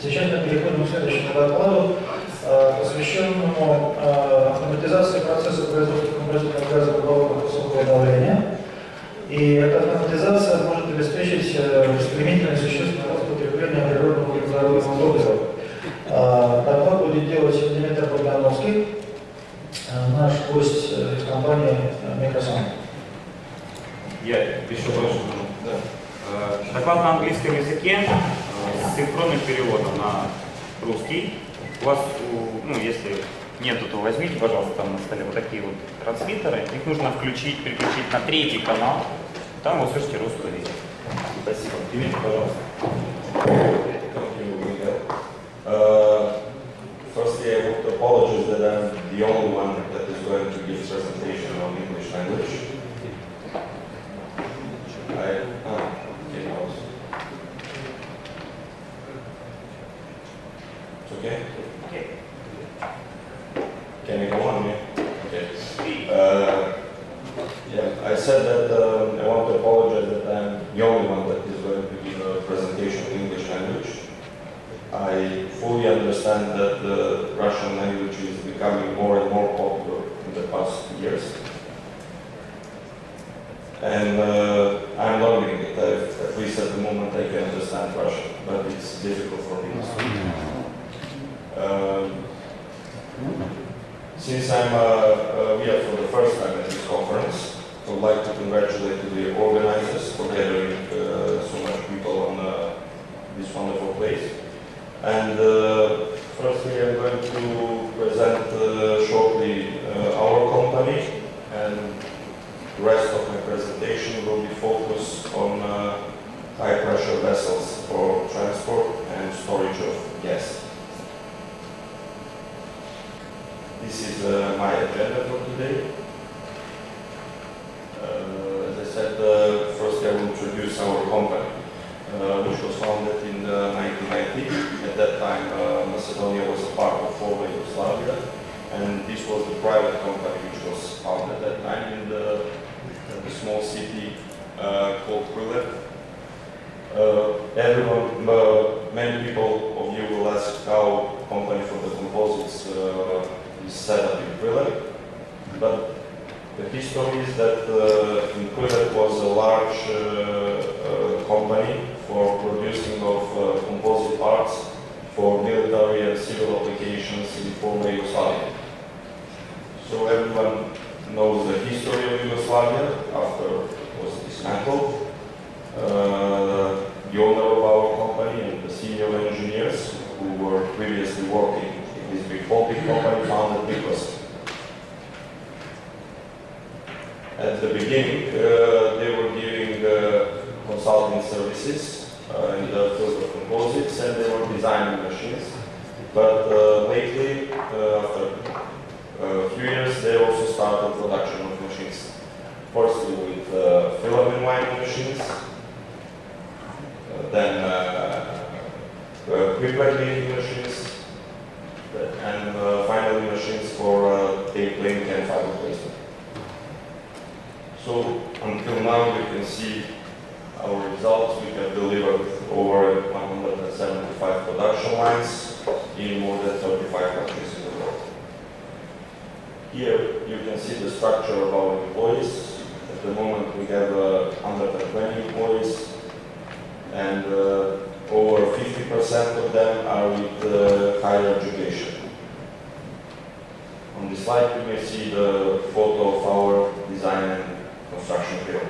Сейчас мы переходим к следующему докладу, посвященному автоматизации процесса производства компрессорных газов углового высокого давления. И эта автоматизация может обеспечить стремительный и существенный рост потребления природного углеродного топлива. Доклад будет делать Димитар Богдановски, наш гость из компании Microsoft. Я еще прошу. Доклад на английском языке с синхронным переводом на русский. У вас, если нету, то возьмите, пожалуйста, там на столе вот такие вот трансмиттеры. Их нужно включить, переключить на 3-й канал. Там вы услышите русскую речь. Спасибо. Дмитрий, пожалуйста. Firstly, I want to apologize that I'm the only one that is going to give presentation on English language. It's okay? Okay. Can we go on? Okay. I said that I want to apologize that I'm the only one that is going to give a presentation in English language. I fully understand that the Russian language is becoming more and more popular in the past years. And I'm learning it. At least at the moment I can understand Russian, but it's difficult for me. Since I'm here for the first time at this conference, I would like to congratulate the organizers for gathering so much people on this wonderful place. And firstly, I'm going to present shortly our company, and the rest of my presentation will be focused on high-pressure vessels for transport and storage of gas. This is my agenda for today. As I said, first I will introduce our company, which was founded in 1990. At that time, Macedonia was a part of former Yugoslavia, and this was the private company which was founded at that time in the small city called Prilep. Many people of you will ask how company for the composites is set up in Prilep, but the history is that in Prilep was a large company for producing of composite parts for military and civil applications in former Yugoslavia. So everyone knows the history of Yugoslavia after it was dismantled. The owner of our company and the senior engineers who were previously working in this big Baltic company founded Microsoft. At the beginning, they were giving consulting services in the field of composites, and they were designing machines. But lately, after a few years, they also started production of machines. Firstly with filament winding machines, then quick-learning machines, and finally machines for tape laying and fiber placement. So until now, you can see our results. We have delivered over 175 production lines in more than 35 countries in the world. Here you can see the structure of our employees. At the moment we have 120 employees, and over 50% of them are with higher education. On this slide you may see the photo of our design and construction field.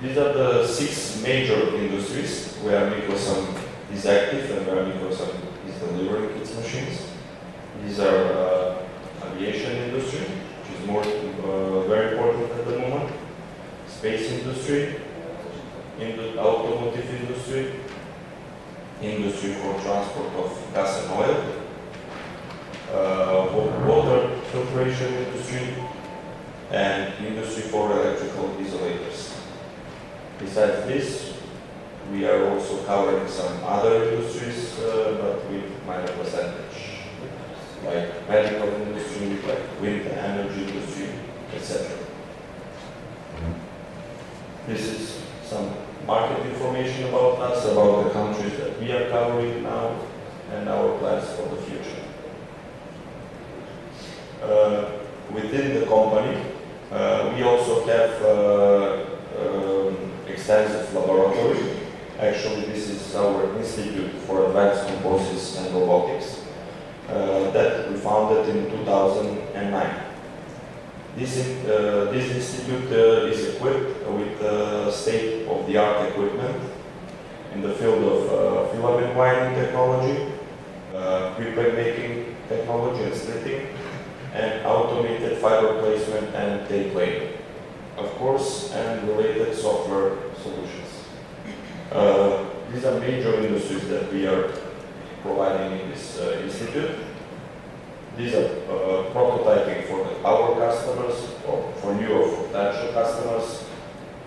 These are the 6 major industries where Microsoft is active and where Microsoft is delivering its machines. These are aviation industry, which is more very important at the moment, space industry, in the automotive industry, industry for transport of gas and oil, water filtration industry, and industry for electrical isolators. Besides this, we are also covering some other industries, but with minor percentage, like medical industry, like wind energy industry, etc. This is some market information about us, about the countries that we are covering now, and our plans for the future. Within the company, we also have extensive laboratory. Actually, this is our Institute for Advanced Composites and Robotics that we founded in 2009. This institute is equipped with state-of-the-art equipment in the field of filament winding technology, prepreg making technology and slitting, and automated fiber placement and tape laying, of course, and related software solutions. These are major industries that we are providing in this institute. These are prototyping for our customers, or for new or potential customers,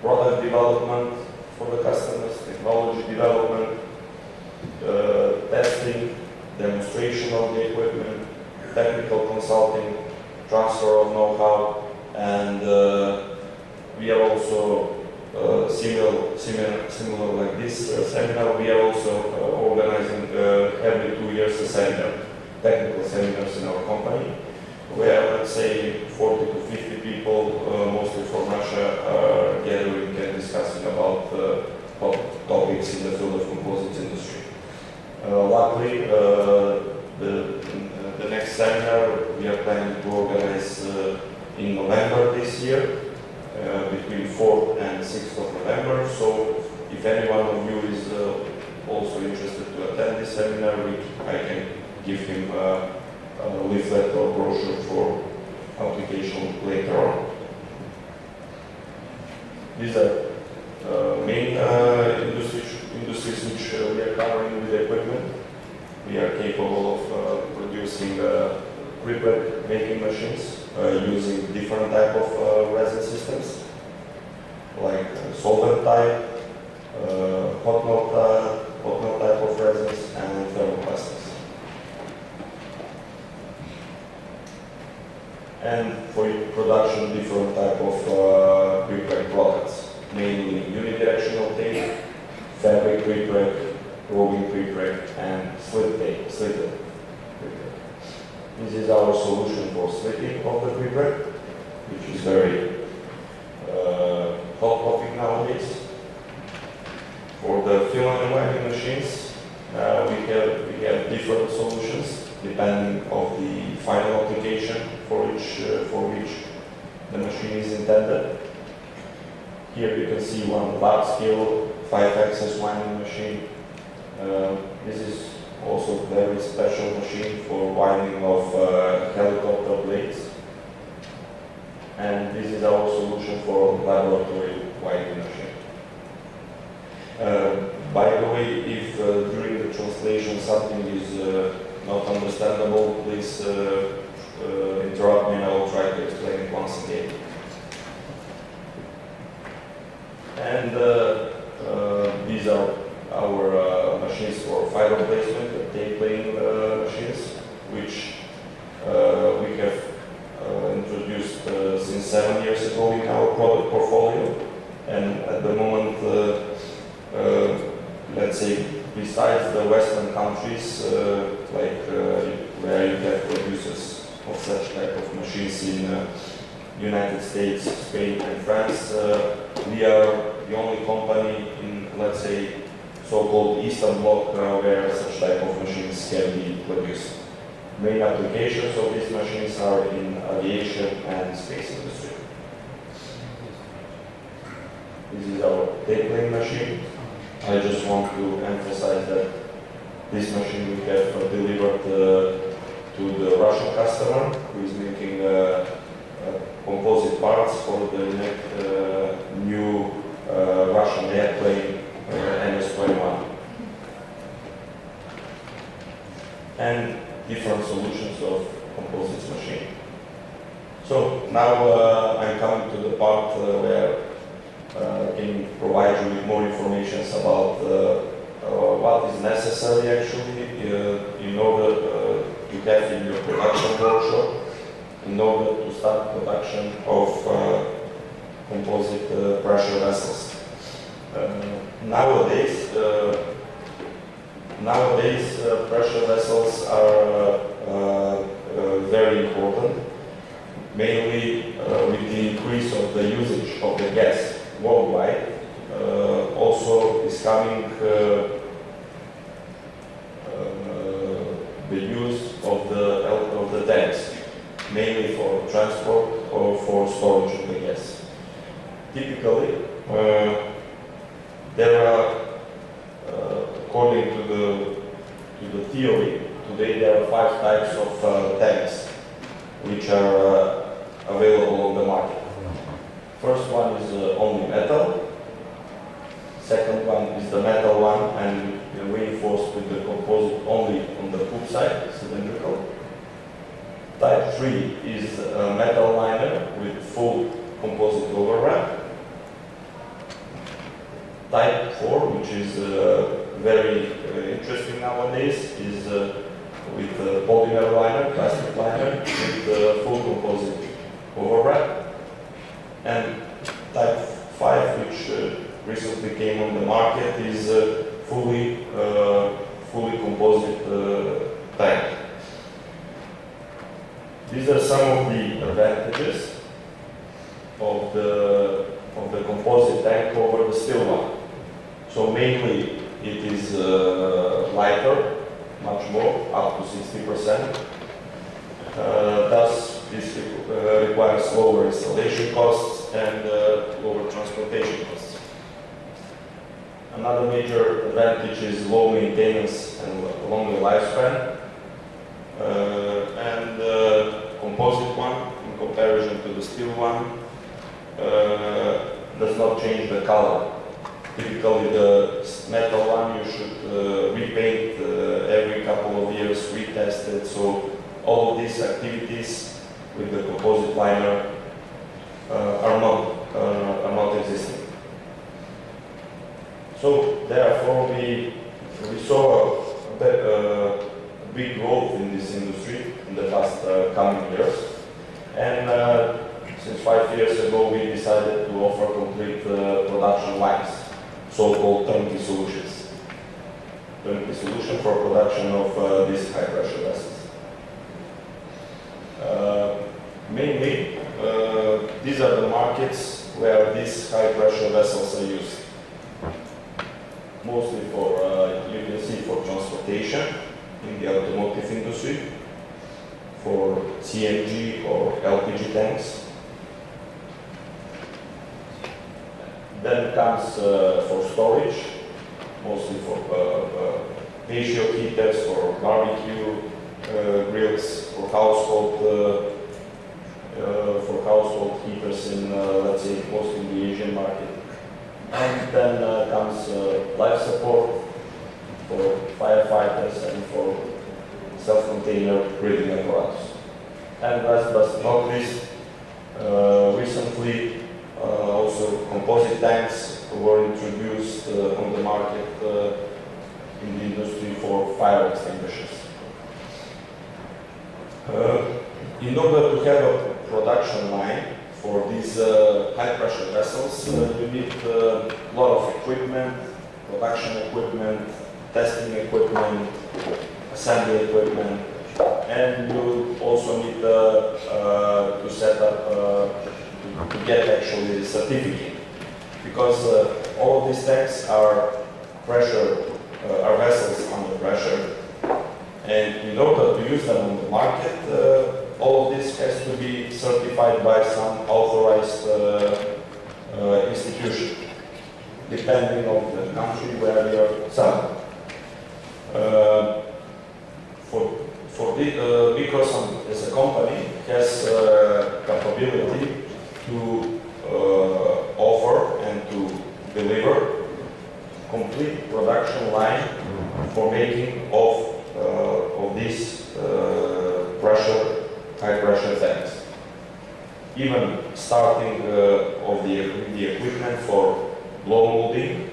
product development for the customers, technology development, testing, demonstration of the equipment, technical consulting, transfer of know-how, and we are also similar like this seminar. We are also organizing every 2 years a seminar, technical seminars in our company, where let's say 40 to 50 people, mostly from Russia, are gathering and discussing about topics in the field of composites industry. Luckily, the next seminar we are planning to organize in November this year, between 4th and 6th of November. So if any one of you is also interested to attend this seminar, I can give him a leaflet or brochure for application later on. These are main industries which we are covering with the equipment. We are capable of producing prepreg making machines using different type of resin systems, like solvent type, hot melt type of resins, and thermoplastics. And for production, different type of prepreg products, mainly unidirectional tape, fabric prepreg, roving prepreg, and slitted prepreg. This is our solution for slitting of the prepreg, which is very hot topic nowadays. For the filament winding machines, we have different solutions depending on the final application for which the machine is intended. Here you can see one large-scale 5-axis winding machine. This is also a very special machine for winding of helicopter blades. And this is our solution for laboratory winding machine. By the way, if during the translation something is not understandable, please interrupt me and I will try to explain it once again. And these are our machines for fiber placement and tape laying machines, which we have introduced since 7 years ago in our product portfolio. And at the moment, let's say, besides the Western countries, where you have producers of such type of machines in United States, Spain, and France, we are the only company in, let's say, so-called Eastern Bloc where such type of machines can be produced. Main applications of these machines are in aviation and space industry. This is our tape laying machine. I just want to emphasize that this machine we have delivered to the Russian customer who is making composite parts for the new Russian airplane MS-21. And different solutions of composites machine. So now I'm coming to the part where I can provide you with more information about what is necessary actually in order to have in your production workshop, in order to start production of composite pressure vessels. Nowadays, pressure vessels are very important, mainly with the increase of the usage of the gas worldwide. Also is coming the use of the tanks, mainly for transport or for storage of the gas. Typically, there are, according to the theory, today there are 5 types of tanks which are available on the market. First one is only metal. Second one is the metal one and reinforced with the composite only on the poop side, cylindrical. Type 3 is a metal liner with full composite overwrap. Type 4, which is very interesting nowadays, is with polymer liner, plastic liner, with full composite overwrap. And type 5, which recently came on the market, is fully composite tank. These are some of the advantages of the composite tank over the steel one. So mainly it is lighter, much more, up to 60%. Thus, this requires lower installation costs and lower transportation costs. Another major advantage is low maintenance and longer lifespan. And composite one, in comparison to the steel one, does not change the color. Typically, the metal one you should repaint every couple of years, retest it. So all of these activities with the composite liner are not existing. So therefore, we saw a big growth in this industry in the past coming years. And since 5 years ago, we decided to offer complete production lines, so-called turnkey solutions. Turnkey solution for production of these high-pressure vessels. Mainly, these are the markets where these high-pressure vessels are used. Mostly for, you can see, for transportation in the automotive industry, for CNG or LPG tanks. Then comes for storage, mostly for patio heaters, for barbecue grills, for household heaters in, let's say, mostly in the Asian market. And then comes life support for firefighters and for self-container breathing apparatus. And last but not least, recently also composite tanks were introduced on the market in the industry for fire extinguishers. In order to have a production line for these high-pressure vessels, you need a lot of equipment, production equipment, testing equipment, assembly equipment, and you also need to set up, to get actually the certificate. Because all of these tanks are are vessels under pressure, and in order to use them on the market, all of this has to be certified by some authorized institution, depending on the country where you are selling. Because as a company has capability to offer and to deliver complete production line for making of these high pressure tanks. Even starting of the equipment for blow molding,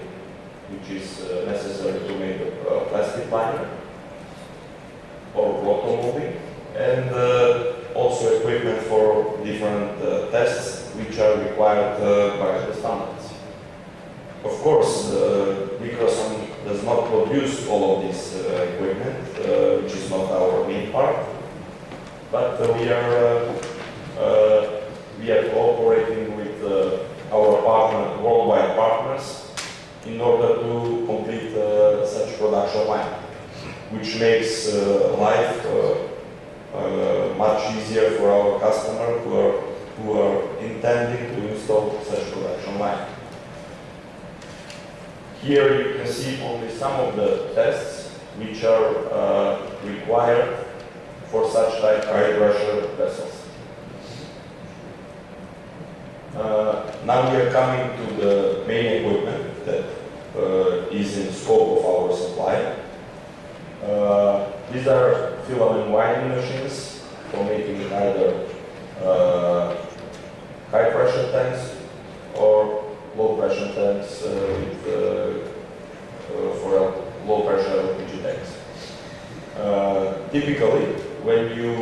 which is necessary to make a plastic liner, or rotor molding, and also equipment for different tests which are required by the standards. Of course, Microsoft does not produce all of this equipment, which is not our main part, but we are cooperating with our worldwide partners in order to complete such production line, which makes life much easier for our customers who are intending to install such production line. Here you can see only some of the tests which are required for such type high pressure vessels. Now we are coming to the main equipment that is in scope of our supply. These are filament winding machines for making either high pressure tanks or low pressure tanks for low pressure LPG tanks. Typically, when you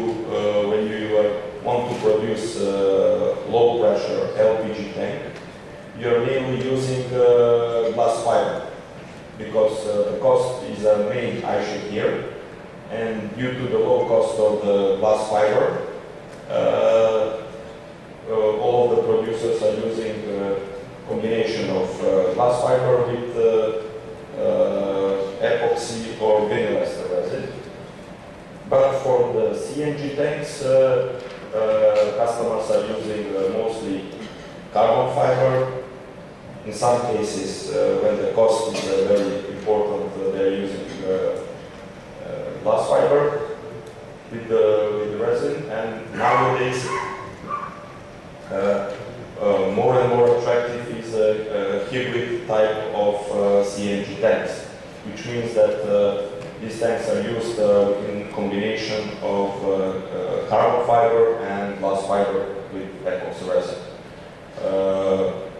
want to produce low pressure LPG tank, you are mainly using glass fiber because the cost is our main issue here, and due to the low cost of the glass fiber, all of the producers are using combination of glass fiber with epoxy or vinyl ester resin. But for the CNG tanks, customers are using mostly carbon fiber. In some cases, when the cost is very important, they're using glass fiber with the resin. And nowadays, more and more attractive is a hybrid type of CNG tanks, which means that these tanks are used in combination of carbon fiber and glass fiber with epoxy resin.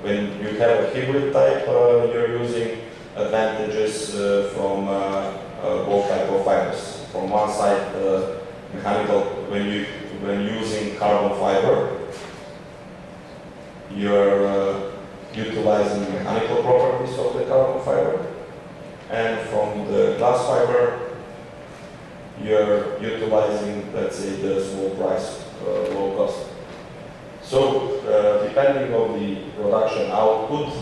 When you have a hybrid type, you're using advantages from both type of fibers. From one side, mechanical, when using carbon fiber, you're utilizing mechanical properties of the carbon fiber, and from the glass fiber, you're utilizing, let's say, the small price, low cost. So, depending on the production output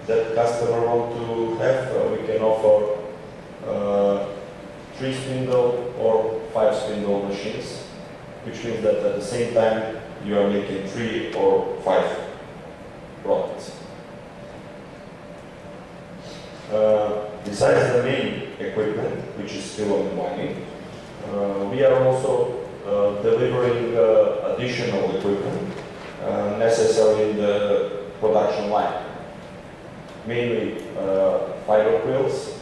that customer want to have, we can offer 3-spindle or 5-spindle machines, which means that at the same time you are making 3 or 5 products. Besides the main equipment, which is filament winding, we are also delivering additional equipment necessary in the production line. Mainly fiber quills,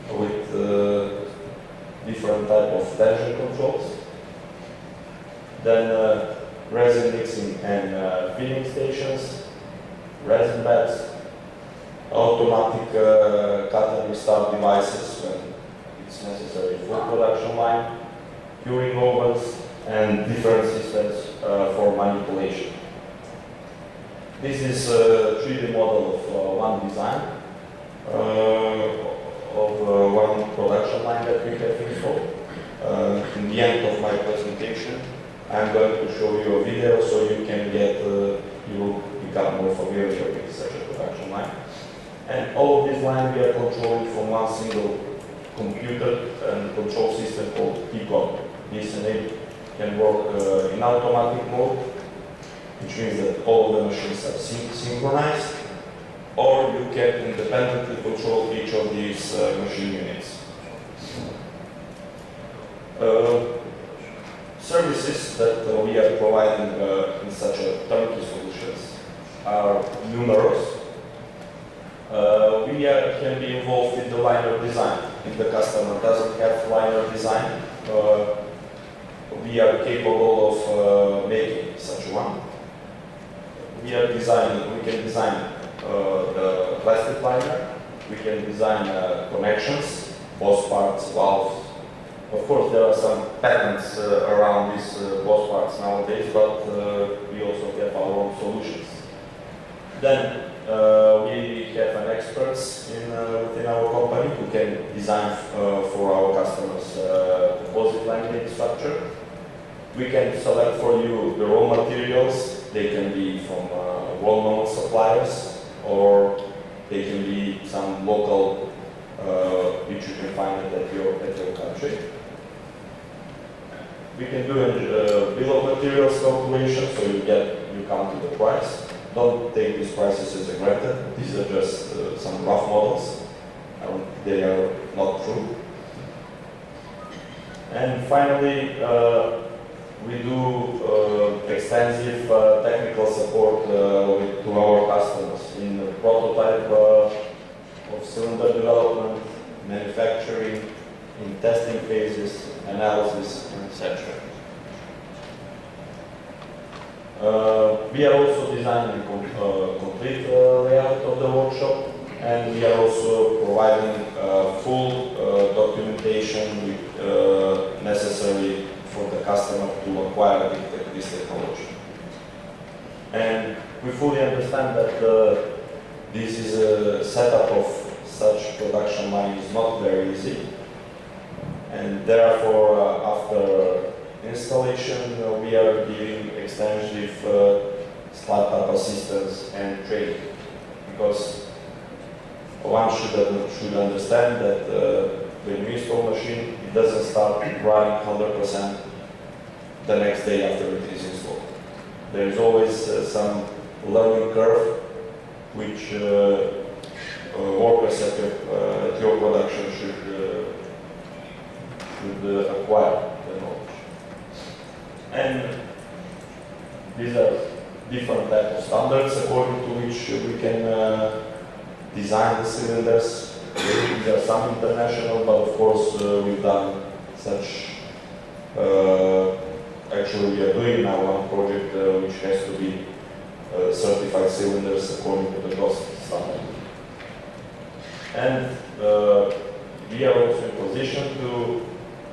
with different type of tension controls. Then resin mixing and filling stations, resin beds, automatic cut and restart devices when it's necessary for production line, curing ovens, and different systems for manipulation. This is a 3D model of one design of one production line that we have installed. In the end of my presentation, I'm going to show you a video so you can you will become more familiar with such a production line. And all of these lines we are controlling from one single computer and control system called T-Code. This can work in automatic mode, which means that all the machines are synchronized, or you can independently control each of these machine units. Services that we are providing in such a turnkey solutions are numerous. We can be involved in the liner design. If the customer doesn't have liner design, we are capable of making such one. We can design the plastic liner. We can design connections, hose parts, valves. Of course, there are some patents around these hose parts nowadays, but we also have our own solutions. Then have an experts within our company who can design for our customers composite laminate structure. We can select for you the raw materials. They can be from well-known suppliers, or they can be some local which you can find at your country. We can do a bill of materials calculation, so you come to the price. Don't take these prices as a granted. These are just some rough models. They are not true. And finally, we do extensive technical support to our customers in the prototype of cylinder development, manufacturing, in testing phases, analysis, etc. We are also designing complete layout of the workshop, and we are also providing full documentation necessary for the customer to acquire this technology. And we fully understand that this is a setup of such production line is not very easy, and therefore after installation we are giving extensive startup assistance and training, because one should understand that when you install machine, it doesn't start running 100% the next day after it is installed. There is always some learning curve which workers at your production should acquire the knowledge. And these are different types of standards according to which we can design the cylinders. There are some international, but of course we've done such. Actually, we are doing now one project which has to be certified cylinders according to the GOST standard. And we are also in position to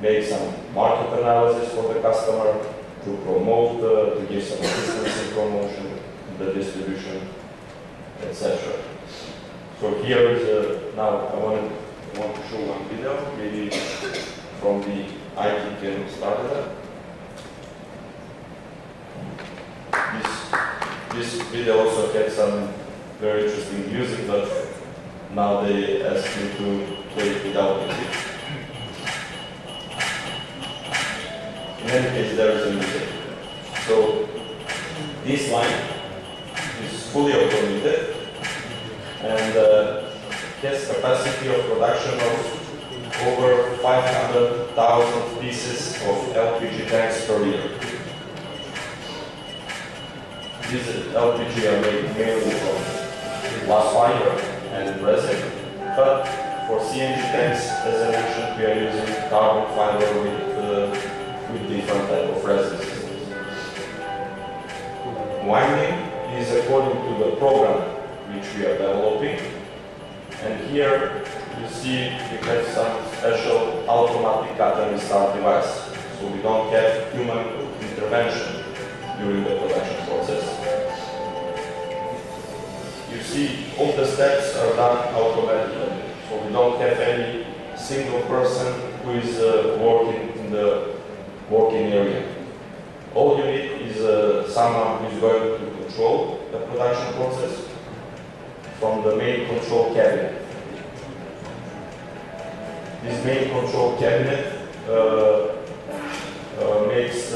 make some market analysis for the customer, to promote, to give some assistance in promotion, the distribution, etc. So here is now I want to show one video, maybe from the IT can start that. This video also had some very interesting music, but now they ask me to play it without music. In any case, there is a music. So this line is fully automated and has capacity of production of over 500,000 pieces of LPG tanks per year. These LPG are made mainly from glass fiber and resin, but for CNG tanks, as I mentioned, we are using carbon fiber with different type of resin systems. Winding is according to the program which we are developing, and here you see we have some special automatic cut and restart device, so we don't have human intervention during the production process. You see, all the steps are done automatically, so we don't have any single person who is working in the working area. All you need is someone who is going to control the production process from the main control cabinet. This main control cabinet makes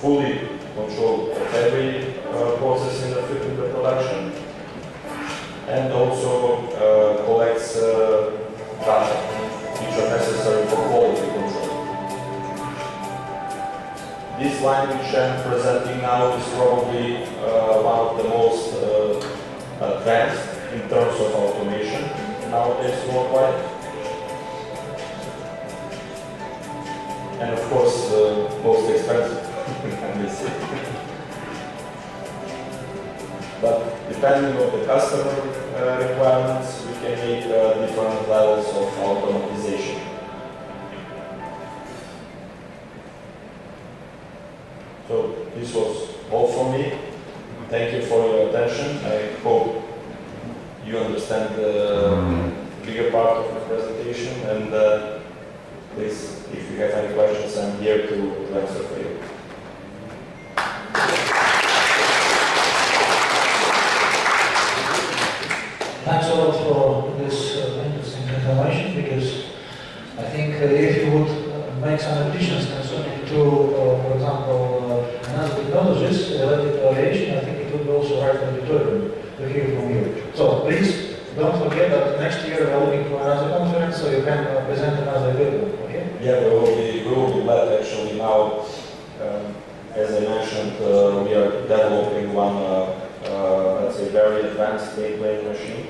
fully control of every process in the production, and also collects data which are necessary for quality control. This line which I'm presenting now is probably one of the most advanced in terms of automation nowadays worldwide. And of course, most expensive. But depending on the customer requirements, we can make different levels of automatization. So this was all from me. Thank you for your attention. I hope you you understand the bigger part of the presentation. And please, if you have any questions, I'm here to answer for you. Thanks a lot for this interesting information, because I think if you would make some additions concerning to, for example, another technologies related to aviation, I think it would be also right auditorium to hear from you. So please don't forget that next year we are looking for another conference, so you can present another equipment. Okay? Yeah, we will be glad actually now. As I mentioned, we are developing one, let's say, very advanced plane machine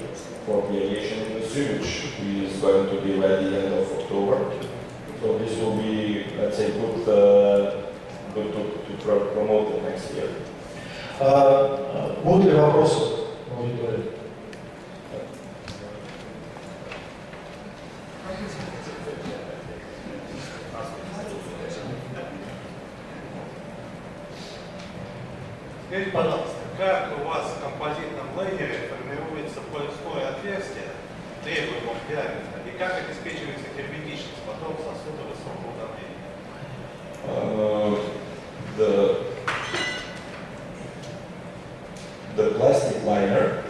for the aviation industry, which is going to be ready end of October. So this will be, let's say, good to promote it next year. Будут ли вопросы в аудитории? Скажите, пожалуйста, как у вас в композитном лайнере формируется поясное отверстие требуемого диаметра и как обеспечивается герметичность потом сосуда высокого давления? The plastic liner,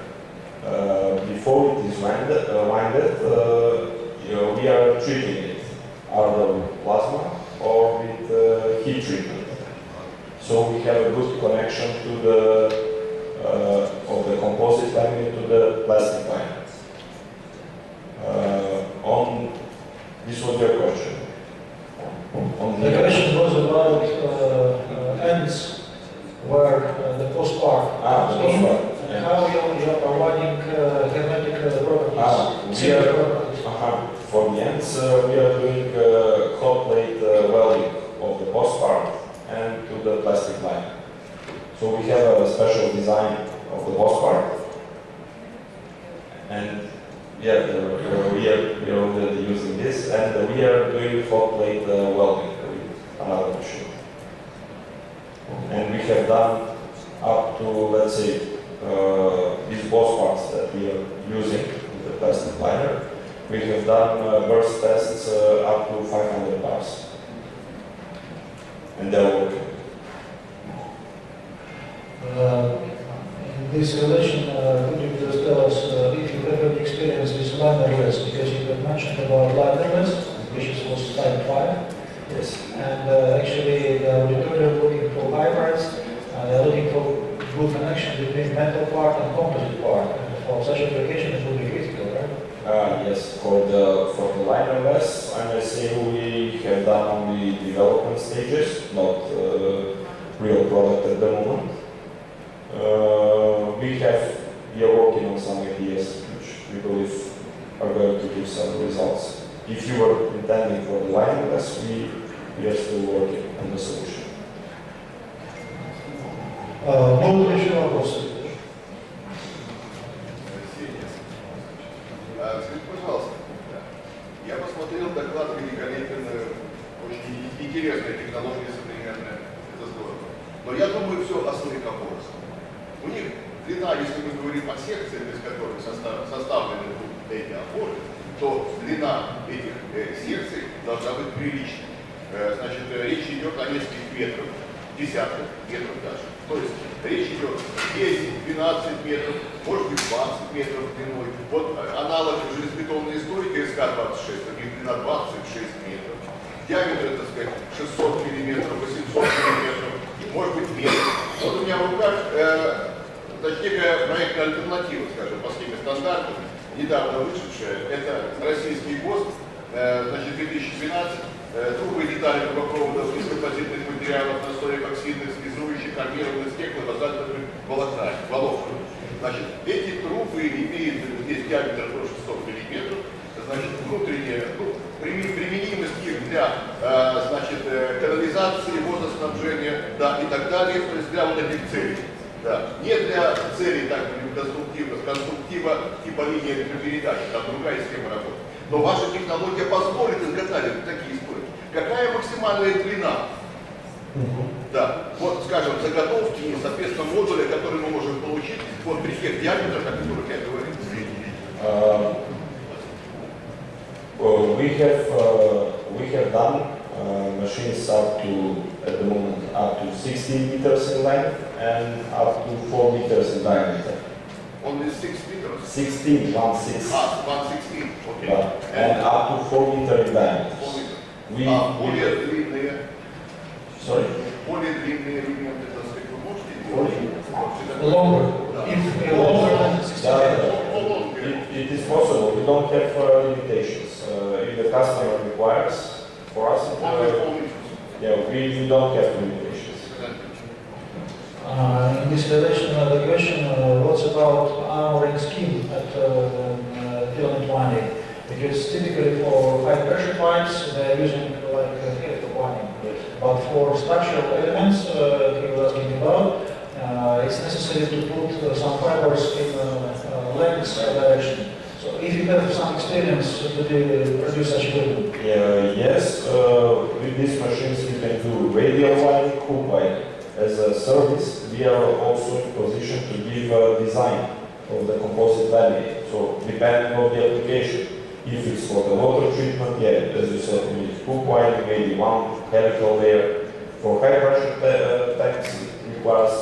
before it is winded, we are treating it either with plasma or with heat treatment. So we have a good connection to the of the composite liner to the plastic liner. This was your question. The question was about ends where the post part is in, and how you are providing hermetic properties. For the ends, we are doing hot plate welding of the post part and to the plastic liner. So we have a special design of the post part, and yeah, we are already using this, and we are doing hot plate welding with another machine. And we have done up to, let's say, these post parts that we are using with the plastic liner. We have done burst tests up to 500 bars, and they're working. In this relation, could you just tell us if you have any experience with linerless, because you had mentioned about linerless, which was type 5. Yes. And actually, the auditorium looking for hybrids, they're looking for good connection between metal part and composite part. And for such application, it will be critical, right? Yes, for the linerless, I may say we have done only development stages, not real product at the moment. We are working on some ideas which we believe are going to give some results. If you were intending for the linerless, we are still working on the solution. Будут ли еще вопросы? Скажите, пожалуйста, я посмотрел доклад великолепен, очень интересная технология современная, это здорово. Но я думаю, все о своекоборстве. У них длина, если мы говорим о секциях, из которых составлены эти опоры, то длина этих секций должна быть приличной. Значит, речь идет о нескольких метрах, десятках метров даже. То есть речь идет 10-12 метров, может быть 20 метров длиной. Вот аналог железобетонной стойки СК-26, у них длина 26 метров. Диаметр, так сказать, 600 миллиметров, 800 миллиметров, может быть метр. Вот у меня в руках некая проектная альтернатива, скажем, по схеме стандартов, недавно вышедшая. Это российский ГОСТ, значит, 2012. Трубы и детали трубопроводов из композитных материалов, настоек оксидных, связующих, армированных стекло-базальтовых волокон. Значит, эти трубы имеют здесь диаметр до 600 мм, значит, внутренняя, применимость их для, значит, канализации, водоснабжения, да, и так далее, то есть для вот этих целей. Да. Не для целей так, конструктива типа линии электропередачи, там другая схема работы. Но ваша технология позволит изготавливать такие стойки. Какая максимальная длина? Да, вот, скажем, заготовки и, соответственно, модули, которые мы можем получить вот при тех диаметрах, о которых я говорил. We have done machines up to, at the moment, up to 16 meters in length and up to 4 meters in diameter. Only 6 meters? 16, 1/6. 1/16, okay. And up to 4 meters in diameter. 4 meters. Sorry? Более длинные элементы, это стекло можете делать? Longer. If longer than 16 meters. It is possible. We don't have limitations. If the customer requires, for us, we don't have limitations. In this relation, the question, what's about armoring scheme at filament winding? Because typically for high pressure pipes, they're using like helical winding. But for structural elements, he was asking about, it's necessary to put some fibers in length direction. So if you have some experience to produce such equipment. Yes, with these machines we can do radial winding, hook winding. As a service, we are also in position to give a design of the composite laminate. So depending on the application, if it's for the water treatment, yeah, as you said, we need hook winding, maybe one helical layer. For high pressure tanks, it requires,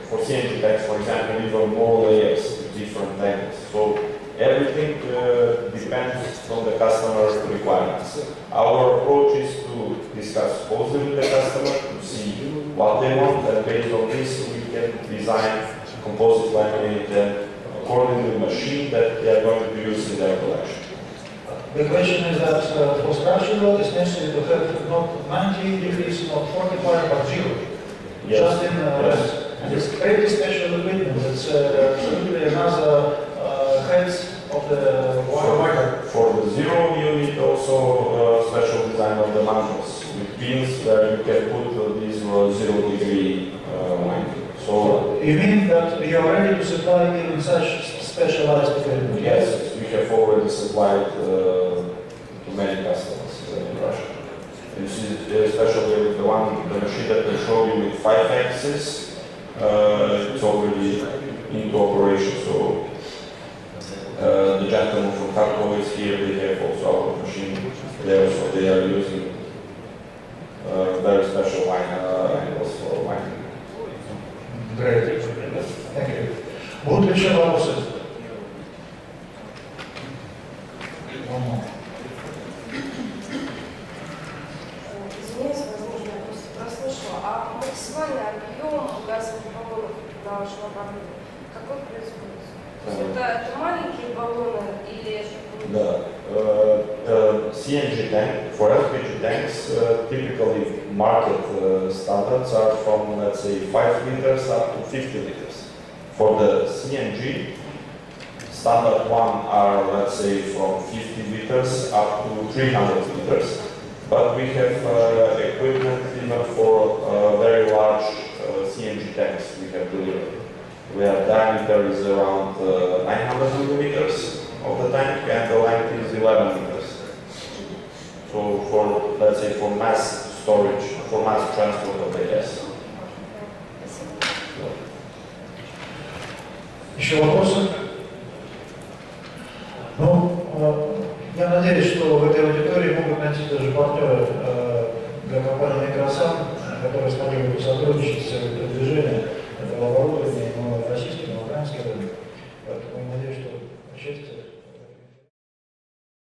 for CNG tanks, for example, even more layers with different angles. So everything depends on the customer's requirements. Our approach is to discuss closely with the customer to see what they want, and based on this we can design composite laminate and according to the machine that they are going to use in their production. The question is that for structural, it's necessary to have not 90 degrees, not 45, but 0. Yes. Just in and it's pretty special equipment. It's absolutely another heads of the wire. For the 0, you need also special design of the manuals with pins where you can put these 0 degree winding. So you mean that you are ready to supply even such specialized equipment? Yes, we have already supplied to many customers in Russia. This is especially with the machine that I show you with 5 axes. It's already into operation. So the gentleman from Kharkov is here. They have also our machine there, so they are using very special angles for winding. Great. Thank you. Будут ли еще вопросы? Извиняюсь, возможно, я просто прослушала. А максимальный объем газовых баллонов на вашем оборудовании какой происходит? Это маленькие баллоны или... The CNG tank, for LPG tanks, typically market standards are from, let's say, 5 liters up to 50 liters. For the CNG, standard one are, let's say, from 50 liters up to 300 liters. But we have equipment even for very large CNG tanks we have delivered. Where diameter is around 900 millimeters of the tank and the length is 11 meters. So for, let's say, for mass storage, for mass transport of the gas. Еще вопросы? Ну, я надеюсь, что в этой аудитории могут найти даже партнеры для компании «Микросан», которые смогли бы сотрудничать с